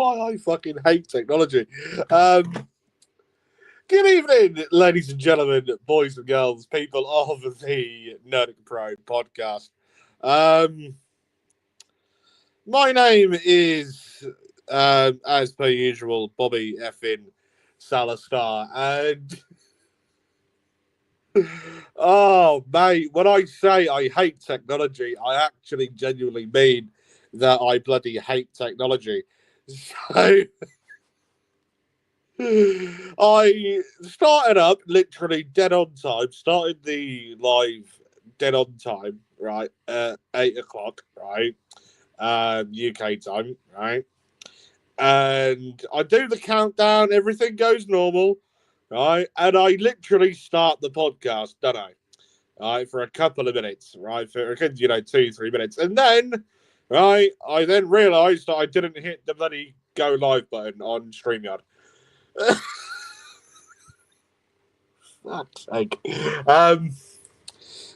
why I fucking hate technology. Good evening, ladies and gentlemen, boys and girls, people of the Nerdic Pro podcast. My name is, as per usual, Bobby effing SalaStar, and oh, mate, when I say I hate technology, I actually genuinely mean that I bloody hate technology. So I started up literally dead on time, started the live dead on time, right, at 8 o'clock, right, UK time, right, and I do the countdown, everything goes normal, right, and I literally start the podcast, don't I, right, for a couple of minutes, right, for, 2-3 minutes, and then, right, I then realised that I didn't hit the bloody go live button on StreamYard. Fuck's sake.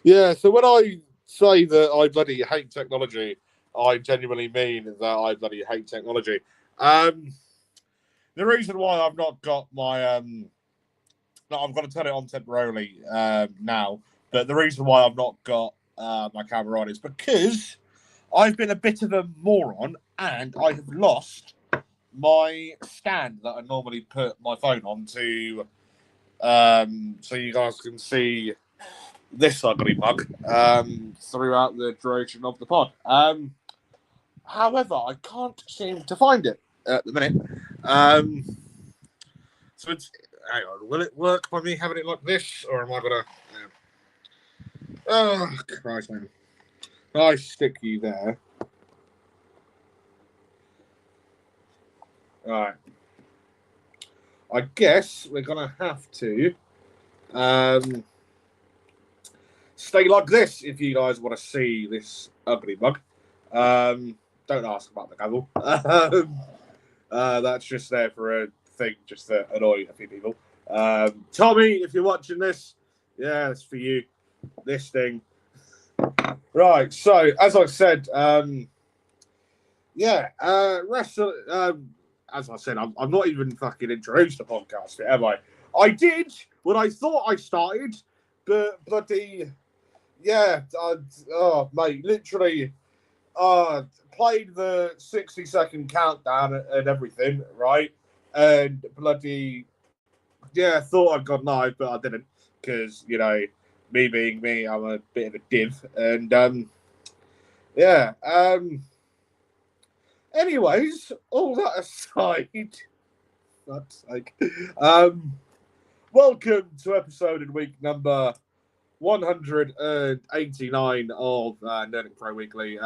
Yeah, so when I say that I bloody hate technology, I genuinely mean that I bloody hate technology. The reason why I've not got my no, I'm going to turn it on temporarily now, but the reason why I've not got my camera on is because I've been a bit of a moron and I have lost my stand that I normally put my phone on to, so you guys can see this ugly mug throughout the duration of the pod. However, I can't seem to find it at the minute. So it's, hang on, will it work by me having it like this, or am I gonna? Oh Christ, man! I stick you there. All right. I guess we're gonna have to stay like this if you guys want to see this ugly mug. Don't ask about the gavel. That's just there for a thing, just to annoy a few people. Tommy, if you're watching this, yeah, it's for you. This thing. Right, so as I said, as I said, I'm not even fucking introduced the podcast yet, have I? I did when I thought I started, but bloody, yeah, oh, mate, literally, played the 60-second countdown and everything, right? And bloody, yeah, thought I'd gone live, but I didn't, because, me being me, I'm a bit of a div, and, yeah, anyways, all that aside, fuck's sake, welcome to episode in week number 189 of Nerdic Pro Weekly,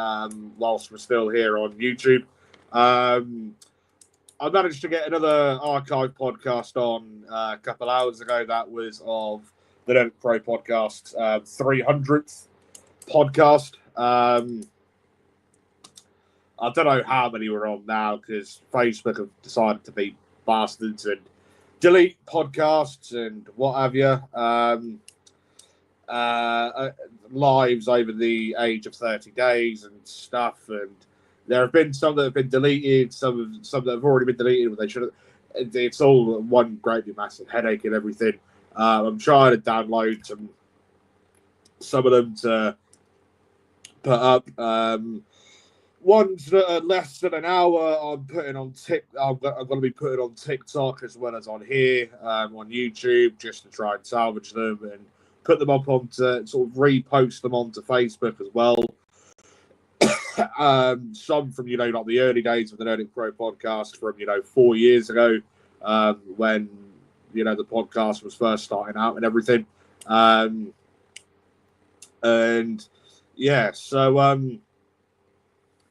whilst we're still here on YouTube. I managed to get another archive podcast on a couple hours ago. That was of the Nerdic Pro podcast, 300th podcast. I don't know how many we're on now because Facebook have decided to be bastards and delete podcasts and what have you. Lives over the age of 30 days and stuff. And there have been some that have been deleted, some that have already been deleted, but they should have. It's all one great massive headache and everything. I'm trying to download some of them to put up. Ones that are less than an hour, I'm going to be putting on TikTok as well as on here, on YouTube, just to try and salvage them and put them up onto, sort of repost them onto Facebook as well. Some from, like the early days of the Nerdic Pro podcast from, 4 years ago, when, the podcast was first starting out and everything. And yeah, so,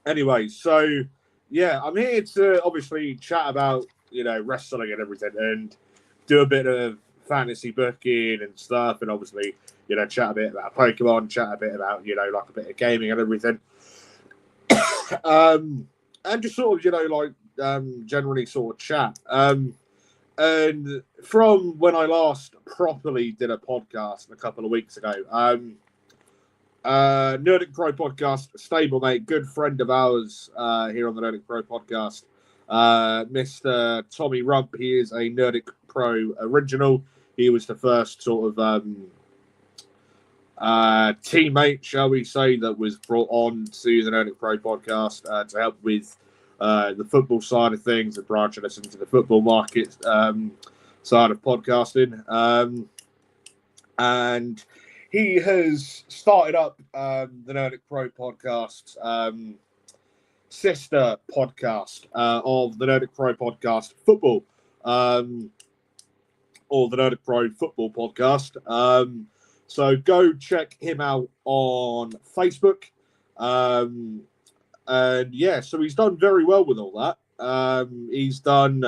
anyway, so yeah, I'm here to obviously chat about, wrestling and everything and do a bit of fantasy booking and stuff, and obviously, chat a bit about Pokémon, chat a bit about, like a bit of gaming and everything. And just sort of, generally sort of chat. And from when I last properly did a podcast a couple of weeks ago, Nerdic Pro podcast, stablemate, good friend of ours here on the Nerdic Pro podcast, Mr. Tommy Rump. He is a Nerdic Pro original. He was the first sort of teammate, shall we say, that was brought on to the Nerdic Pro podcast to help with the football side of things and branching us into the football market side of podcasting. And he has started up the Nerdic Pro podcast, sister podcast of the Nerdic Pro podcast football, or the Nerdic Pro football podcast. So go check him out on Facebook. And yeah, so he's done very well with all that. He's done,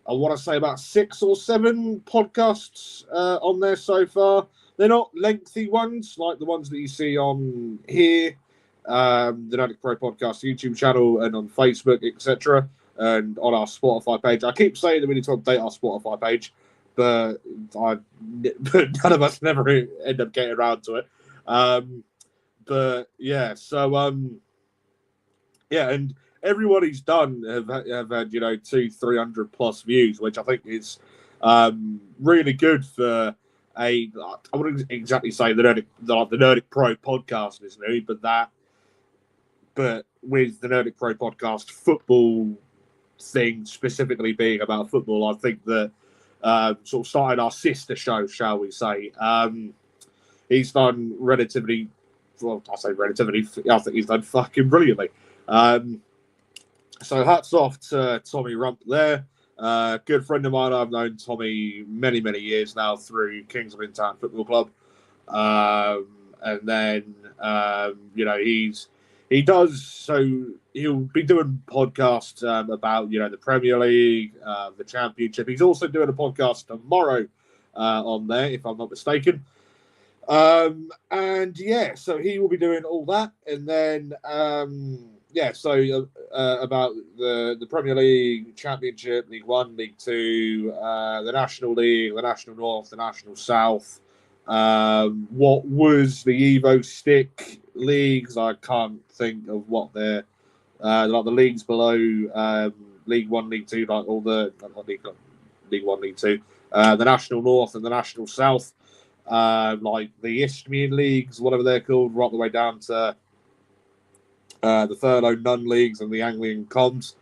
I want to say, about 6 or 7 podcasts on there so far. They're not lengthy ones like the ones that you see on here, the Nerdic Pro Podcast YouTube channel, and on Facebook, etc., and on our Spotify page. I keep saying that we need to update our Spotify page, but none of us never end up getting around to it. But yeah, so yeah, and everyone he's done have had 200-300 plus views, which I think is really good for I wouldn't exactly say the Nerdic Pro podcast is new, but with the Nerdic Pro podcast football thing specifically being about football, I think that sort of started our sister show, shall we say. He's done relatively, well, I say relatively, I think he's done fucking brilliantly. So hats off to Tommy Rump there. Good friend of mine. I've known Tommy many, many years now through Kings of Town Football Club. And then, he'll be doing podcasts about, the Premier League, the Championship. He's also doing a podcast tomorrow on there, if I'm not mistaken. And yeah, so he will be doing all that. And then, about the Premier League, Championship, League One, League Two, the National League, the National North, the National South, what was the Evo Stick leagues? I can't think of what they're like the leagues below League One, League Two, like all the League One, League Two, the National North and the National South, like the Isthmian leagues, whatever they're called, right the way down to the Furlough Nun leagues and the Anglian Comms,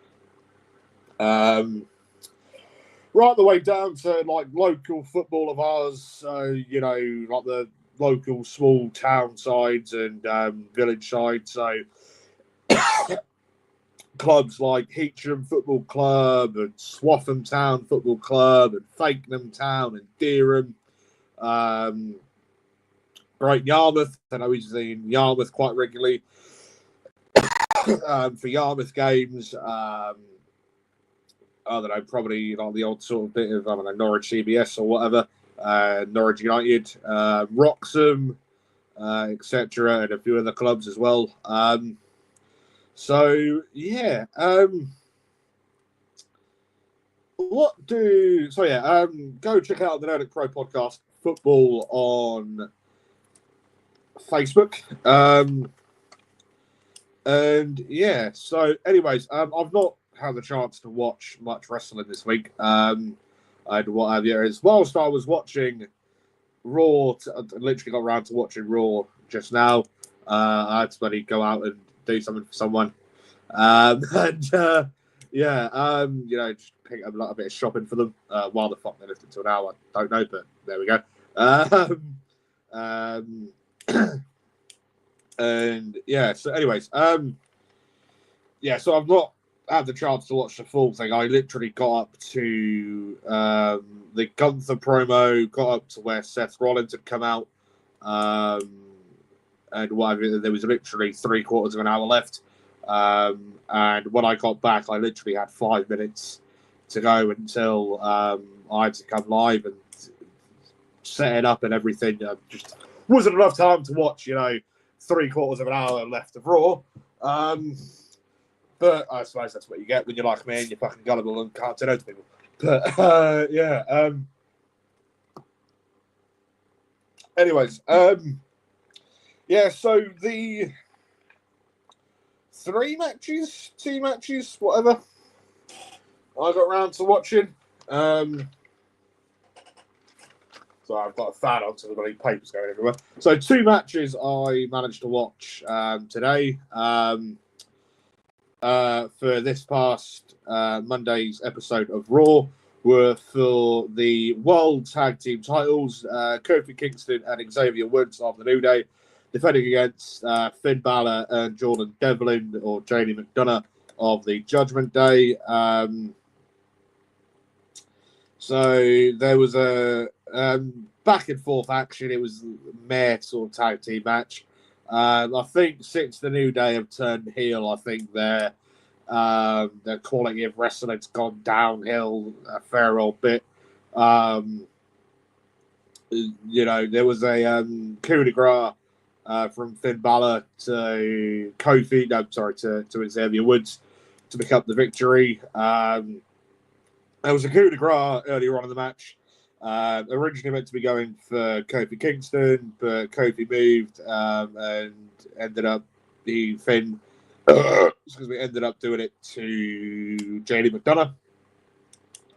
right the way down to like local football of ours. So like the local small town sides and village sides. So clubs like Heacham Football Club and Swaffham Town Football Club and Fakenham Town and Dereham. Great Yarmouth. I know he's in Yarmouth quite regularly. For Yarmouth games, I don't know, probably like the odd sort of bit of, Norwich CBS or whatever, Norwich United, Wroxham, etc., and a few other clubs as well. Go check out the Nerdic Pro Podcast Football on Facebook. And yeah, so anyways, I've not had the chance to watch much wrestling this week. And what have you. Is whilst I was watching Raw, I literally got around to watching Raw just now. I had to go out and do something for someone. Just pick up a bit of shopping for them. Why the fuck they left it to an hour, I don't know, but there we go. And yeah, so anyways, so I've not had the chance to watch the full thing. I literally got up to the Gunther promo, got up to where Seth Rollins had come out, and whatever. There was literally 3/4 of an hour left, and when I got back, I literally had 5 minutes to go until I had to come live and set it up and everything. Just wasn't enough time to watch, 3/4 of an hour left of Raw. But I suppose that's what you get when you're like me and you're fucking gullible and can't say no to people. But anyways, so the 2 matches, whatever, I got round to watching. So I've got a fan on, so the bloody papers going everywhere. So 2 matches I managed to watch today. For this past Monday's episode of Raw were for the World Tag Team titles. Kofi Kingston and Xavier Woods of the New Day defending against Finn Balor and Jordan Devlin or JD McDonough of the Judgment Day. So there was a back and forth action. It was a meh sort of tag team match. I think since the New Day have turned heel, I think their quality of wrestling's gone downhill a fair old bit. There was a coup de grace from Finn Balor to Kofi. No, sorry, to Xavier Woods to pick up the victory. There was a coup de grace earlier on in the match. Originally meant to be going for Kofi Kingston, but Kofi moved and ended up ended up doing it to JD McDonough,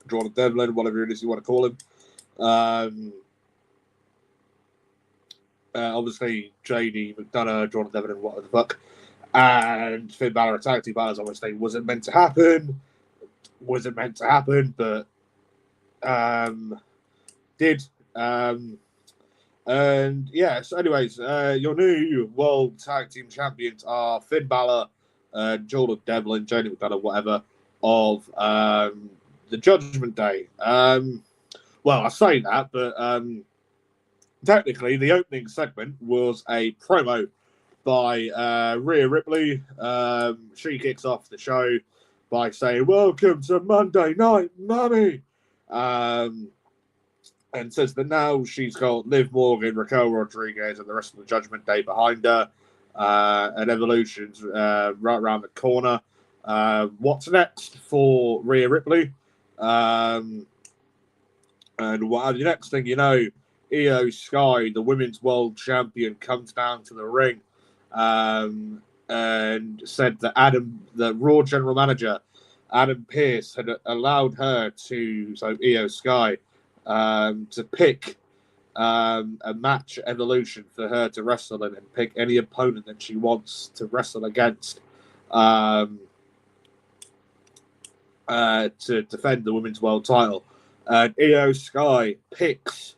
Jordan Devlin, whatever it is you want to call him. Obviously, JD McDonough, Jordan Devlin, whatever the fuck, and Finn Balor tag team battles obviously wasn't meant to happen, but did. And yeah, so anyways, your new World Tag Team Champions are Finn Balor, Jordan Devlin, JD McDonough, whatever, of the Judgment Day. Well, I say that, but technically the opening segment was a promo by Rhea Ripley. She kicks off the show by saying, "Welcome to Monday Night Mummy," and says that now she's got Liv Morgan, Raquel Rodriguez, and the rest of the Judgment Day behind her. And Evolution's right around the corner. What's next for Rhea Ripley? And the next thing you know, Io Sky, the women's world champion, comes down to the ring and said that the Raw general manager, Adam Pearce, had allowed her so Io Sky, to pick a match Evolution for her to wrestle in and pick any opponent that she wants to wrestle against to defend the women's world title. And Io Sky picks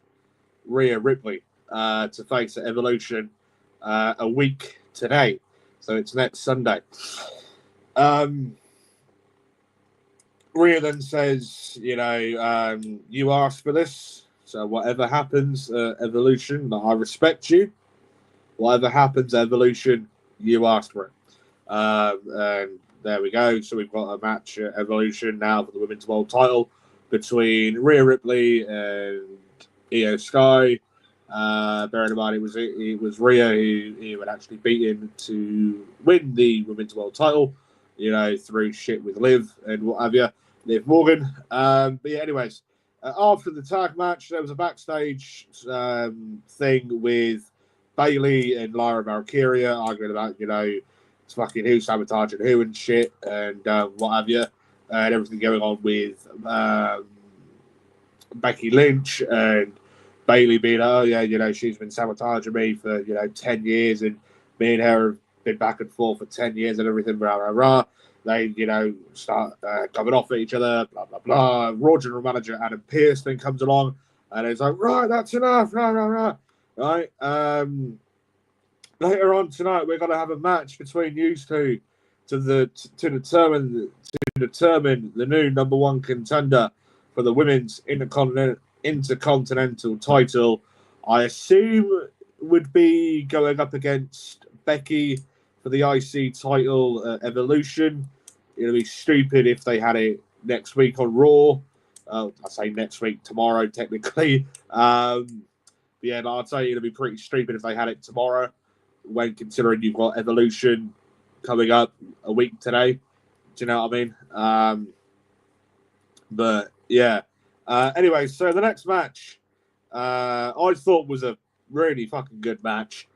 Rhea Ripley to face at Evolution a week today. So it's next Sunday. Rhea then says, you asked for this, so whatever happens, Evolution, I respect you. Whatever happens, Evolution, you asked for it. And there we go. So we've got a match at Evolution now for the women's world title between Rhea Ripley and Io Sky. Bearing in mind, it was Rhea who had actually beaten to win the women's world title, through shit with Liv and what have you. Liv Morgan. But yeah, anyways, after the tag match, there was a backstage thing with Bayley and Lyra Valkyria arguing about, it's fucking who sabotaging who and shit and what have you, and everything going on with Becky Lynch and Bayley being, she's been sabotaging me for, 10 years and me and her have been back and forth for 10 years and everything, rah, rah, rah. They, start coming off at each other, blah, blah, blah. Raw general manager Adam Pearce then comes along and it's like, right, that's enough, rah, rah, rah. Right. Later on tonight, we're going to have a match between you two to determine the new number one contender for the women's intercontinental title. I assume would be going up against Becky for the IC title Evolution. It'll be stupid if they had it next week on Raw. I say next week, tomorrow, technically. I'd say it'll be pretty stupid if they had it tomorrow, when considering you've got Evolution coming up a week today. Do you know what I mean? But yeah. Anyway, so the next match I thought was a really fucking good match.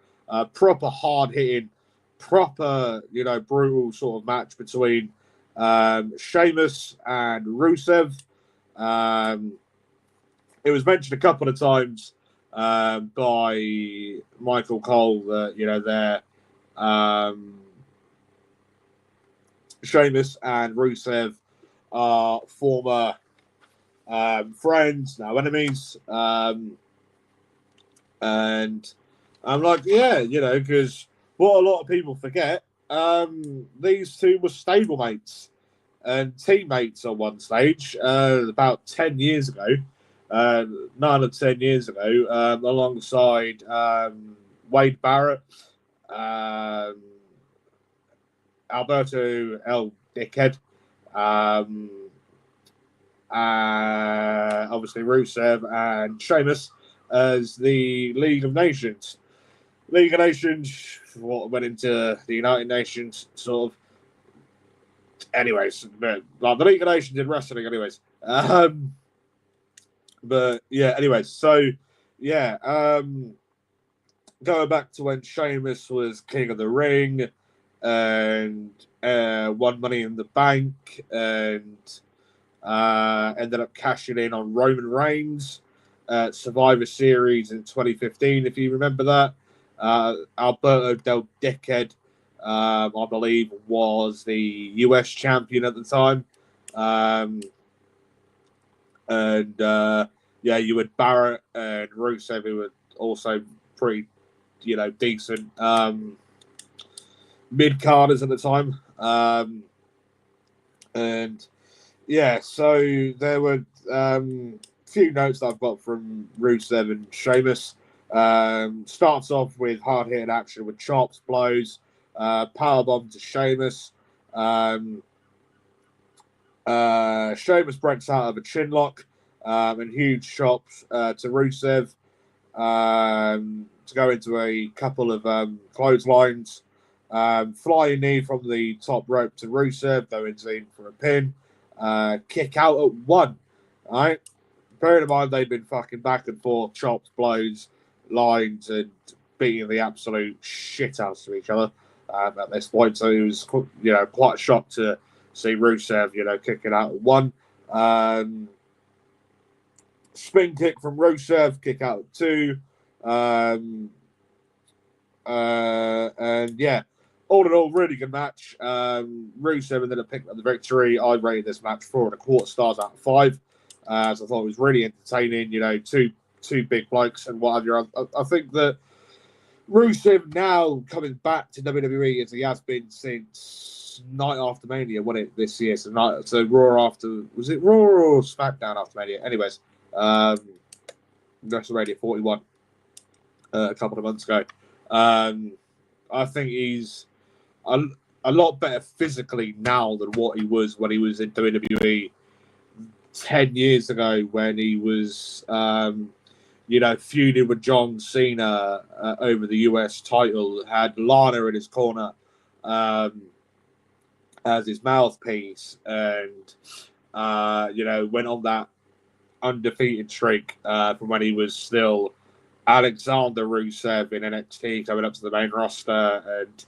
Proper hard-hitting, proper, brutal sort of match between Sheamus and Rusev. It was mentioned a couple of times by Michael Cole that, you know, they're Sheamus and Rusev are former friends, now enemies. And I'm like, yeah, you know, because what a lot of people forget, these two were stablemates and teammates on one stage about 10 years ago, 9 or 10 years ago, alongside Wade Barrett, Alberto El Dickhead, obviously Rusev and Sheamus as the League of Nations. League of Nations, what went into the United Nations, sort of. Anyways, but, like, the League of Nations in wrestling, anyways. But yeah, anyways, so yeah, going back to when Sheamus was King of the Ring and won Money in the Bank and ended up cashing in on Roman Reigns. Survivor Series in 2015, if you remember that. Alberto Del Dickhead, I believe, was the US champion at the time. Yeah, you had Barrett and Rusev, who were also pretty, you know, decent mid-carders at the time. And yeah, so there were few notes that I've got from Rusev and Sheamus. Starts off with hard-hitting action with chops, blows, powerbomb to Sheamus. Sheamus breaks out of a chinlock and huge chops to Rusev to go into a couple of clotheslines. Flying knee from the top rope to Rusev, going in for a pin. Kick out at 1. All right. Bearing in mind they've been fucking back and forth, chops, blows, lines, and beating the absolute shit out of each other at this point. So it was, you know, quite a shock to see Rusev, you know, kicking out at 1. Spin kick from Rusev, kick out at 2. And yeah, all in all, really good match. Rusev ended up picking up the victory. I rated this match 4.25 stars out of 5. So I thought it was really entertaining. You know, two big blokes and whatever. I think that Rusev now coming back to WWE as he has been since Night After Mania, won it this year. So Raw after, was it Raw or SmackDown after Mania? Anyways, WrestleMania 41 a couple of months ago. I think he's a lot better physically now than what he was when he was in WWE 10 years ago, when he was, you know, feuding with John Cena over the US title, had Lana in his corner as his mouthpiece, and, you know, went on that undefeated streak from when he was still Alexander Rusev in NXT, coming up to the main roster. And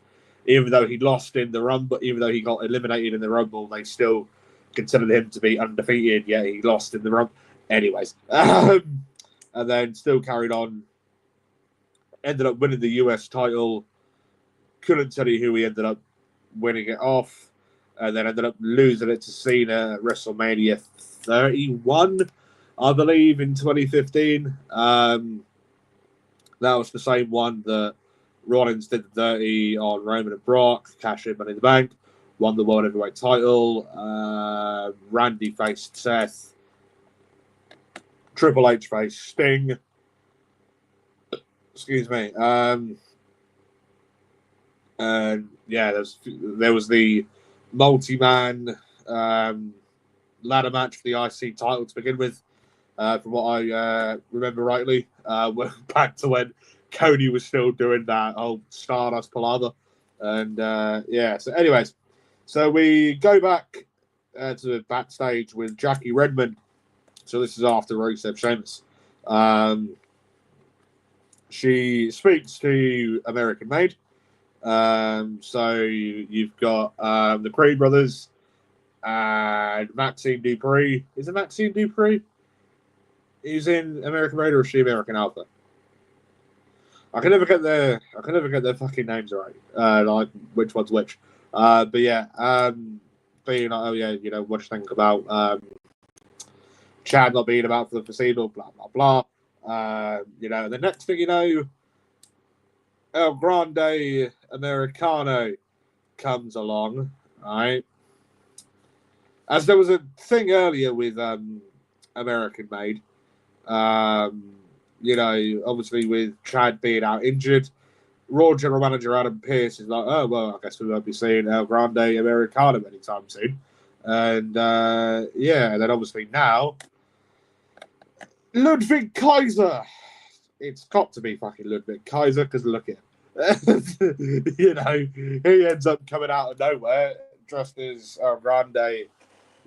even though he lost in the Rumble, even though he got eliminated in the Rumble, they still considered him to be undefeated. Yeah, he lost in the Rumble. Anyways, and then still carried on. Ended up winning the US title. Couldn't tell you who he ended up winning it off. And then ended up losing it to Cena at WrestleMania 31, I believe, in 2015. That was the same one that Rollins did the dirty on Roman and Brock, cash in Money in the Bank, won the World Heavyweight title. Randy faced Seth. Triple H faced Sting. Excuse me. And yeah, there was the multi-man ladder match for the IC title to begin with. From what I remember rightly, back to when Cody was still doing that whole Stardust palaver. And yeah, so anyways, so we go back to the backstage with Jackie Redmond. So this is after Rusev Sheamus. She speaks to American Made. So you've got the Creed brothers, and Maxine Dupree. Is it Maxine Dupree? He's in American Raider or is she American Alpha? I can never get their fucking names right. Like which one's which. But yeah, being like, oh yeah, you know, what do you think about Chad not being about for the foreseeable, blah blah blah. You know, the next thing you know, El Grande Americano comes along, right? As there was a thing earlier with American Made, you know, obviously with Chad being out injured, Raw General Manager Adam Pearce is like, oh, well, I guess we won't be seeing El Grande Americano anytime soon. And yeah, and then obviously now, Ludwig Kaiser. It's got to be fucking Ludwig Kaiser because look at him. You know, he ends up coming out of nowhere dressed as El Grande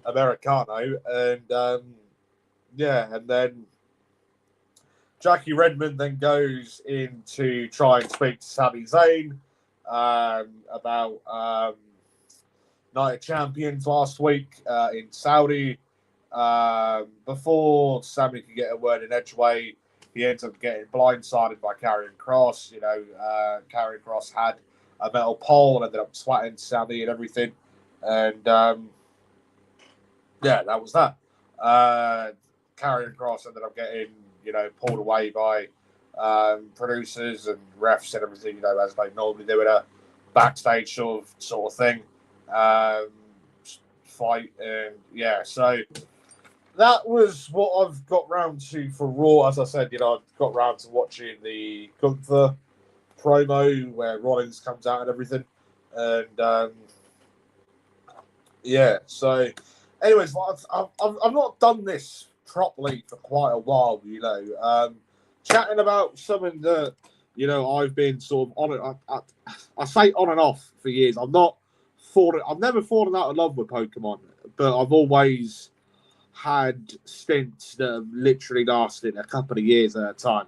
Americano. And yeah, and then Jackie Redmond then goes in to try and speak to Sami Zayn about Night of Champions last week in Saudi. Before Sami could get a word in edgeway, he ends up getting blindsided by Karrion Kross. You know, Karrion Kross had a metal pole and ended up swatting Sami and everything. And yeah, that was that. Karrion Kross ended up getting, you know, pulled away by producers and refs and everything, you know, as they normally do in a backstage sort of thing. Fight, and yeah, so that was what I've got round to for Raw. As I said, you know, I've got round to watching the Gunther promo where Rollins comes out and everything. And yeah, so anyways, I've not done this properly for quite a while, you know. Chatting about something that, you know, I've been sort of on it. I say on and off for years. I've never fallen out of love with Pokemon, but I've always had stints that have literally lasted a couple of years at a time,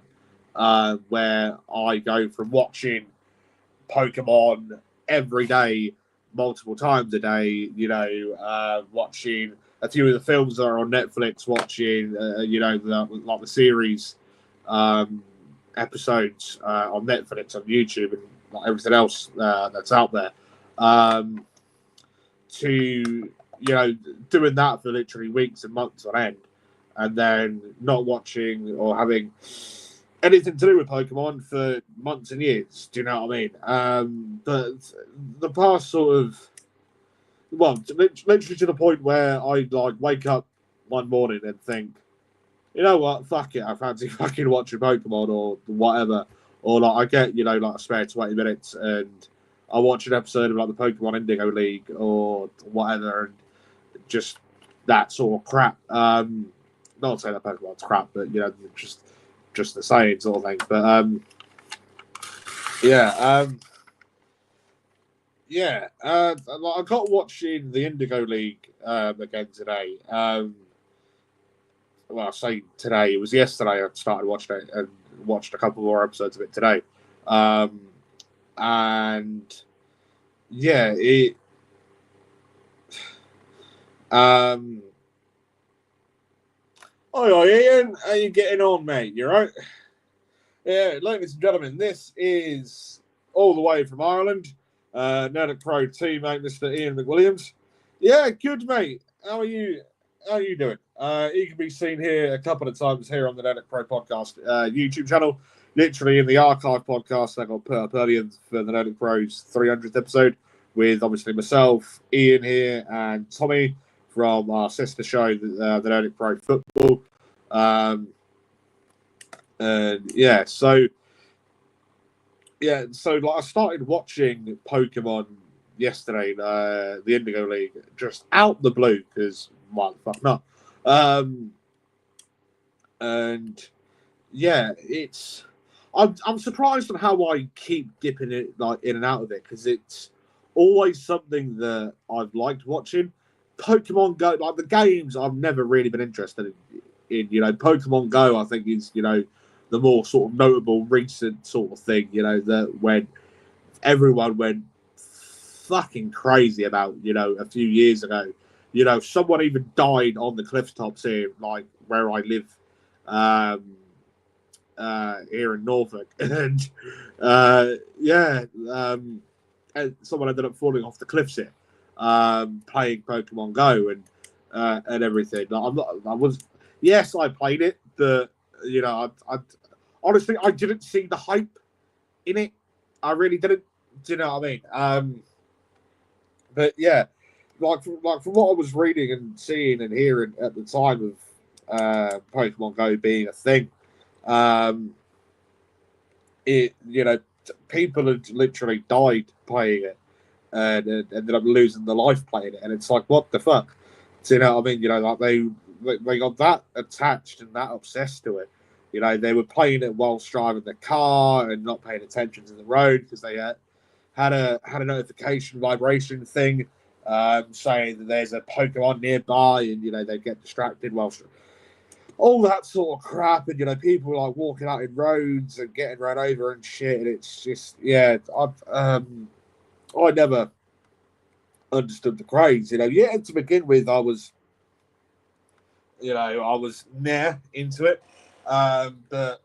where I go from watching Pokemon every day, multiple times a day, you know, watching a few of the films that are on Netflix, watching, you know, like the series episodes on Netflix, on YouTube, and like everything else that's out there, to, you know, doing that for literally weeks and months on end, and then not watching or having anything to do with Pokemon for months and years. Do you know what I mean? But the past sort of, well, literally to the point where I like wake up one morning and think, you know what, fuck it, I fancy fucking watching Pokemon or whatever, or like I get, you know, like a spare 20 minutes and I watch an episode of like the Pokemon Indigo League or whatever, and just that sort of crap. Not saying that Pokemon's crap, but you know, just the same sort of thing. But yeah, yeah. I got watching the Indigo League again today. Well, I say today. It was yesterday. I started watching it and watched a couple more episodes of it today. And yeah, it. Hi, Ian. How you getting on, mate? You right? Yeah, ladies and gentlemen, this is all the way from Ireland. Nerdic Pro teammate, Mr. Ian McWilliams. Yeah, good, mate. How are you? How are you doing? You can be seen here a couple of times here on the Nerdic Pro podcast YouTube channel. Literally in the archive podcast that got put up earlier for the Nerdic Pro's 300th episode, with obviously myself, Ian here, and Tommy from our sister show, the Nerdic Pro Football. And yeah, so like I started watching Pokemon yesterday, the Indigo League, just out the blue because why the fuck not? And yeah, I'm surprised on how I keep dipping it like in and out of it, because it's always something that I've liked watching. Pokemon Go, like the games, I've never really been interested in. You know, Pokemon Go, I think is, you know, the more sort of notable recent sort of thing. You know, that when everyone went fucking crazy about, you know, a few years ago, someone even died on the cliff tops here, like where I live, here in Norfolk, and and someone ended up falling off the cliffs here, playing Pokemon Go and everything. Yes, I played it, but I honestly I didn't see the hype in it. I really didn't. Do you know what I mean? But yeah, from what I was reading and seeing and hearing at the time of Pokemon Go being a thing, people had literally died playing it and ended up losing their life playing it, and it's like, what the fuck? Do you know what I mean? Like they got that attached and that obsessed to it. They were playing it whilst driving the car and not paying attention to the road because they had a notification vibration thing saying that there's a Pokemon nearby, and they get distracted whilst all that sort of crap, and people like walking out in roads and getting run over and shit, and it's just I never understood the craze. To begin with, I was nah into it, but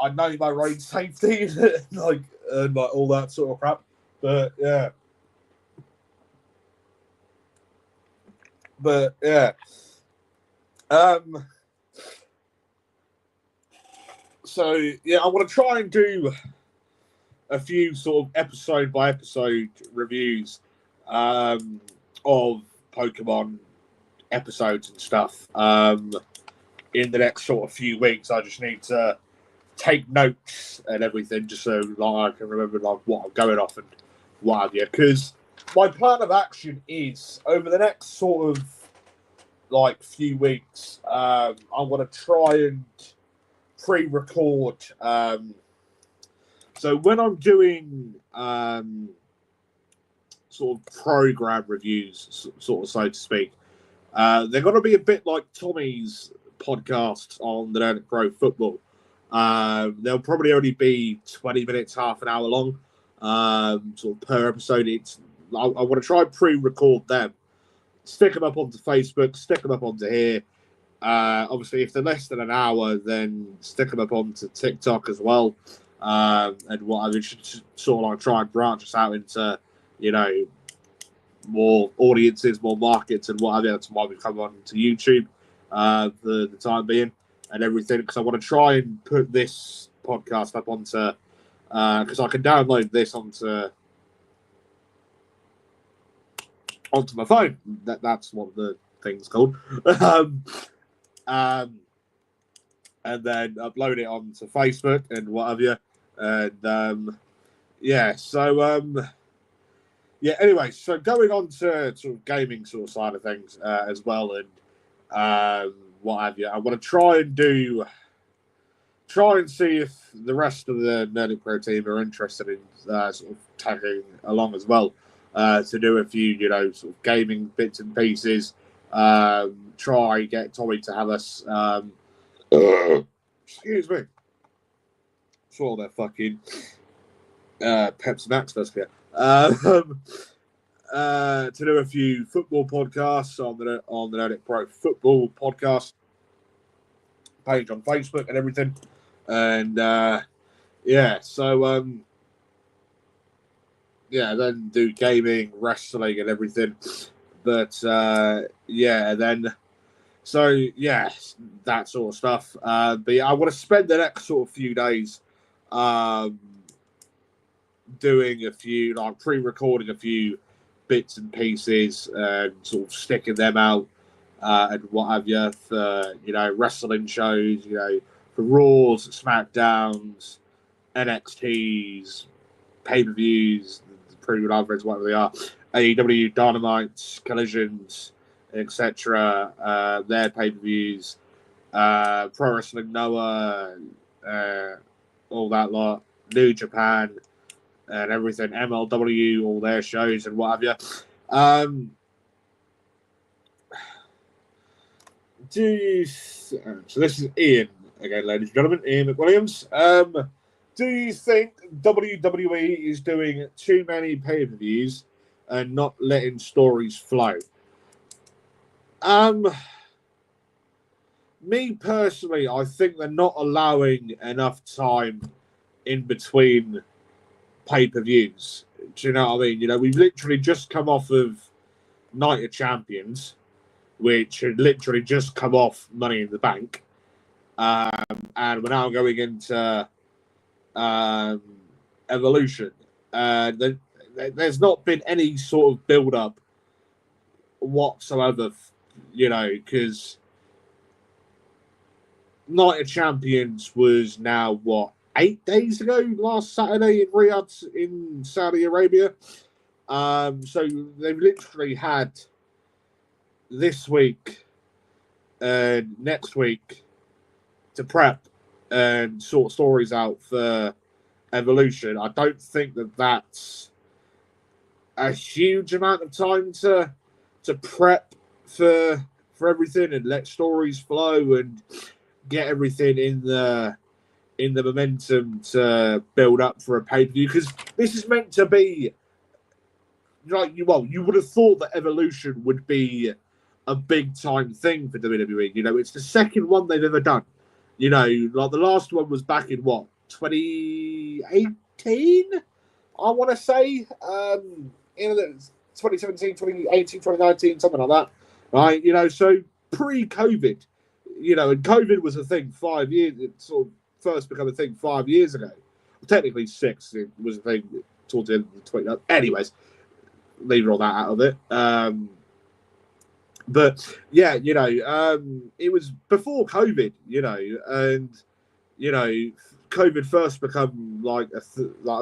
I know my road safety and like all that sort of crap. But yeah. So yeah, I want to try and do a few sort of episode by episode reviews of Pokemon episodes and stuff in the next sort of few weeks. I just need to take notes and everything just so like I can remember like what I'm going off and what have you. Because my plan of action is over the next sort of like few weeks, I want to try and pre-record. So when I'm doing sort of program reviews, sort of so to speak, they're going to be a bit like Tommy's podcast on the Nerdic Pro Football. They'll probably only be 20 minutes, half an hour long, sort of per episode. I want to try and pre-record them, stick them up onto Facebook, stick them up onto here. Obviously, if they're less than an hour, then stick them up onto TikTok as well. And what I should sort of like try and branch us out into, more audiences, more markets, and what have you. That's why we've come on to YouTube for the time being and everything. Because I want to try and put this podcast up onto, because I can download this onto my phone. That's what the thing's called. And then upload it onto Facebook and what have you. And anyway, so going on to sort of gaming sort of side of things as well, and what have you. I want to try and see if the rest of the Nerdic Pro team are interested in sort of tagging along as well to do a few, sort of gaming bits and pieces. Try get Tommy to have us. Excuse me. Swallow that fucking Pepsi Max does here. To do a few football podcasts on the Nerdic Pro Football podcast page on Facebook and everything, and then do gaming, wrestling, and everything. But that sort of stuff. But yeah, I want to spend the next sort of few days doing a few, like pre-recording a few bits and pieces and sort of sticking them out and what have you for, wrestling shows, for Raws, SmackDowns, NXTs, pay-per-views, premium live, whatever they are, AEW, Dynamites, Collisions, etc., their pay-per-views, Pro Wrestling Noah, all that lot, New Japan, and everything, MLW, all their shows and what have you. So this is Ian again, ladies and gentlemen, Ian McWilliams. Do you think WWE is doing too many pay-per-views and not letting stories flow? Me personally, I think they're not allowing enough time in between pay-per-views. Do you know what I mean? You know, we've literally just come off of Night of Champions, which had literally just come off Money in the Bank. And we're now going into Evolution. There's not been any sort of build-up whatsoever, you know, because Night of Champions was now, what, 8 days ago, last Saturday in Riyadh in Saudi Arabia. So they've literally had this week and next week to prep and sort stories out for Evolution. I don't think that that's a huge amount of time to prep for everything and let stories flow and get everything in the momentum to build up for a pay-per-view, because this is meant to be like, you would have thought that Evolution would be a big time thing for WWE. You know, it's the second one they've ever done. You know, like the last one was back in 2018, I want to say, in 2017, 2018, 2019, something like that, right? You know, so pre-COVID, you know, and COVID was a thing 5 years. It sort of first became a thing 5 years ago. Well, technically 6. It was a thing towards the end of the 20. Anyways, leave all that out of it. But yeah, you know, it was before COVID, you know, and you know, COVID first become like a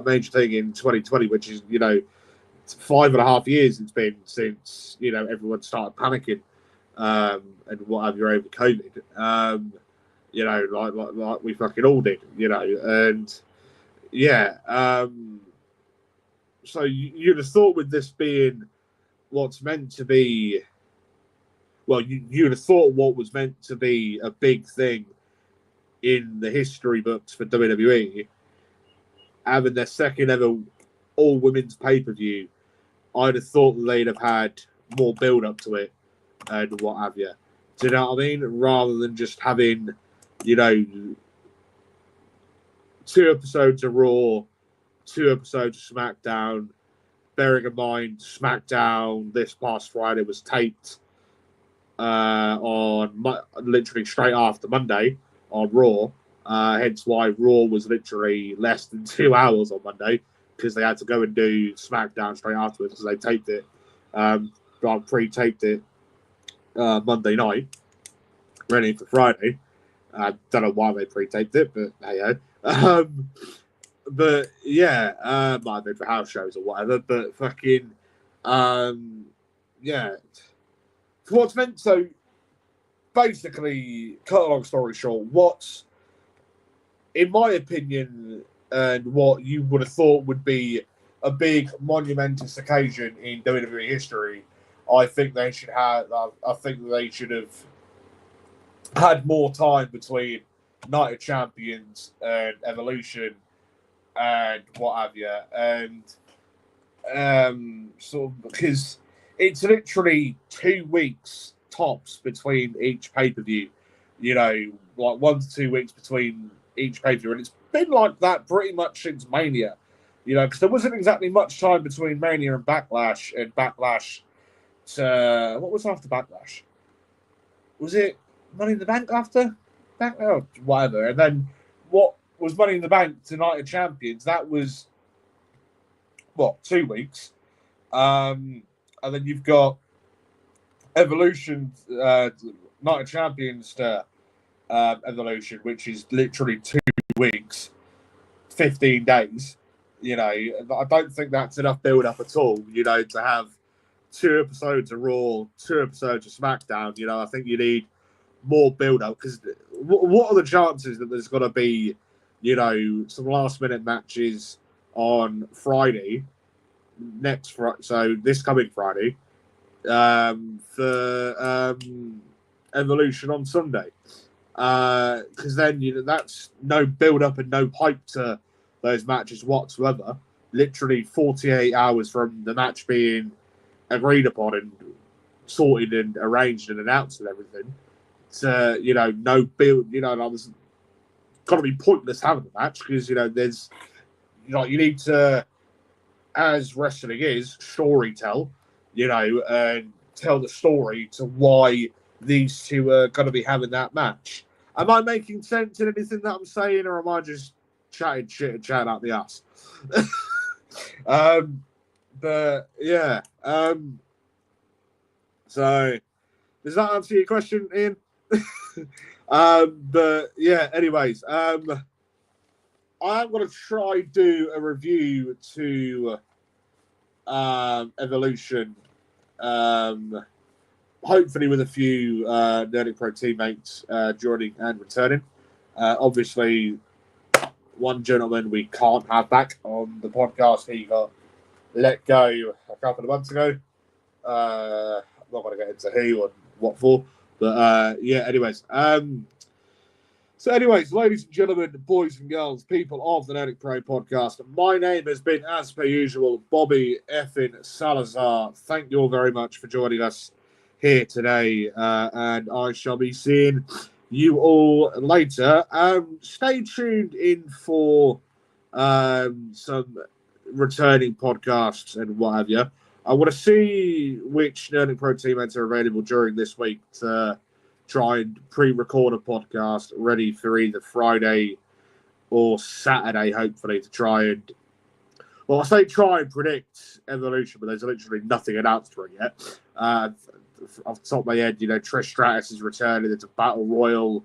major thing in 2020, which is, you know, 5.5 years it's been since, you know, everyone started panicking and what have you over COVID. You know, like we fucking all did, you know, and yeah. So you'd have thought with this being what's meant to be, well, you'd have thought what was meant to be a big thing in the history books for WWE, having their second ever all women's pay-per-view, I'd have thought that they'd have had more build up to it and what have you. Do you know what I mean? Rather than just having, you know, 2 episodes of Raw, 2 episodes of SmackDown. Bearing in mind, SmackDown this past Friday was taped on literally straight after Monday on Raw. Hence why Raw was literally less than 2 hours on Monday, because they had to go and do SmackDown straight afterwards because they taped it. Pre-taped it Monday night, ready for Friday. I don't know why they pre-taped it, but hey, but yeah, might have been for house shows or whatever. But fucking, yeah. What's meant, so basically, cut a long story short, what's, in my opinion, and what you would have thought would be a big monumentous occasion in WWE history, I think they should have. I think they should have had more time between Night of Champions and Evolution and what have you, and sort of, because it's literally 2 weeks tops between each pay-per-view, you know, like 1 to 2 weeks between each pay-per-view, and it's been like that pretty much since Mania, you know, because there wasn't exactly much time between Mania and Backlash to, what was after Backlash? Was it Money in the Bank after? Whatever. And then what was Money in the Bank to Night of Champions? That was, what, 2 weeks? And then you've got Evolution, Night of Champions to Evolution, which is literally 2 weeks, 15 days. You know, I don't think that's enough build-up at all, you know, to have 2 episodes of Raw, 2 episodes of SmackDown. You know, I think you need more build-up, because what are the chances that there's going to be, you know, some last-minute matches on Friday, so this coming Friday, for Evolution on Sunday, because then, you know, that's no build-up and no hype to those matches whatsoever. Literally 48 hours from the match being agreed upon and sorted and arranged and announced and everything. To, no build, and I was going to be pointless having the match because, there's, you need to, as wrestling is, story tell, and tell the story to why these two are going to be having that match. Am I making sense in anything that I'm saying, or am I just chatting shit and chatting out the ass? But yeah. So does that answer your question, Ian? But yeah, anyways, I'm going to try do a review to Evolution, hopefully with a few Nerdic Pro teammates joining and returning. Obviously, one gentleman we can't have back on the podcast. He got let go a couple of months ago. I'm not going to get into who and what for, but yeah, anyways. So anyways, ladies and gentlemen, boys and girls, people of the Nerdic Pro podcast, my name has been, as per usual, Bobby effing SalaStar. Thank you all very much for joining us here today, and I shall be seeing you all later. Stay tuned in for some returning podcasts and what have you. I want to see which Nerdic Pro teammates are available during this week to try and pre-record a podcast ready for either Friday or Saturday, hopefully, to try and... Well, I say try and predict Evolution, but there's literally nothing announced for it yet. Off the top of my head, Trish Stratus is returning. It's a Battle Royal,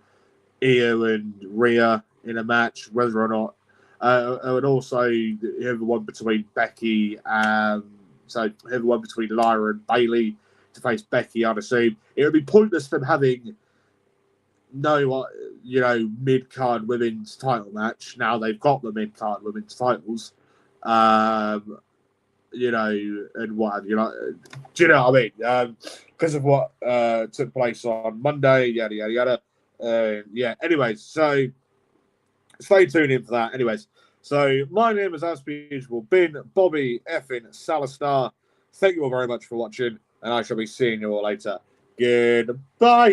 Io and Rhea in a match, whether or not... and also, the one between Becky and... So, the one between Lyra and Bayley to face Becky, I'd assume. It would be pointless them having no, mid-card women's title match. Now they've got the mid-card women's titles, and what have you. Do you know what I mean? Because of what took place on Monday, yada, yada, yada. Yeah, anyways, so stay tuned in for that. Anyways, so my name is, as per usual, been Bobby effing SalaStar. Thank you all very much for watching, and I shall be seeing you all later. Goodbye.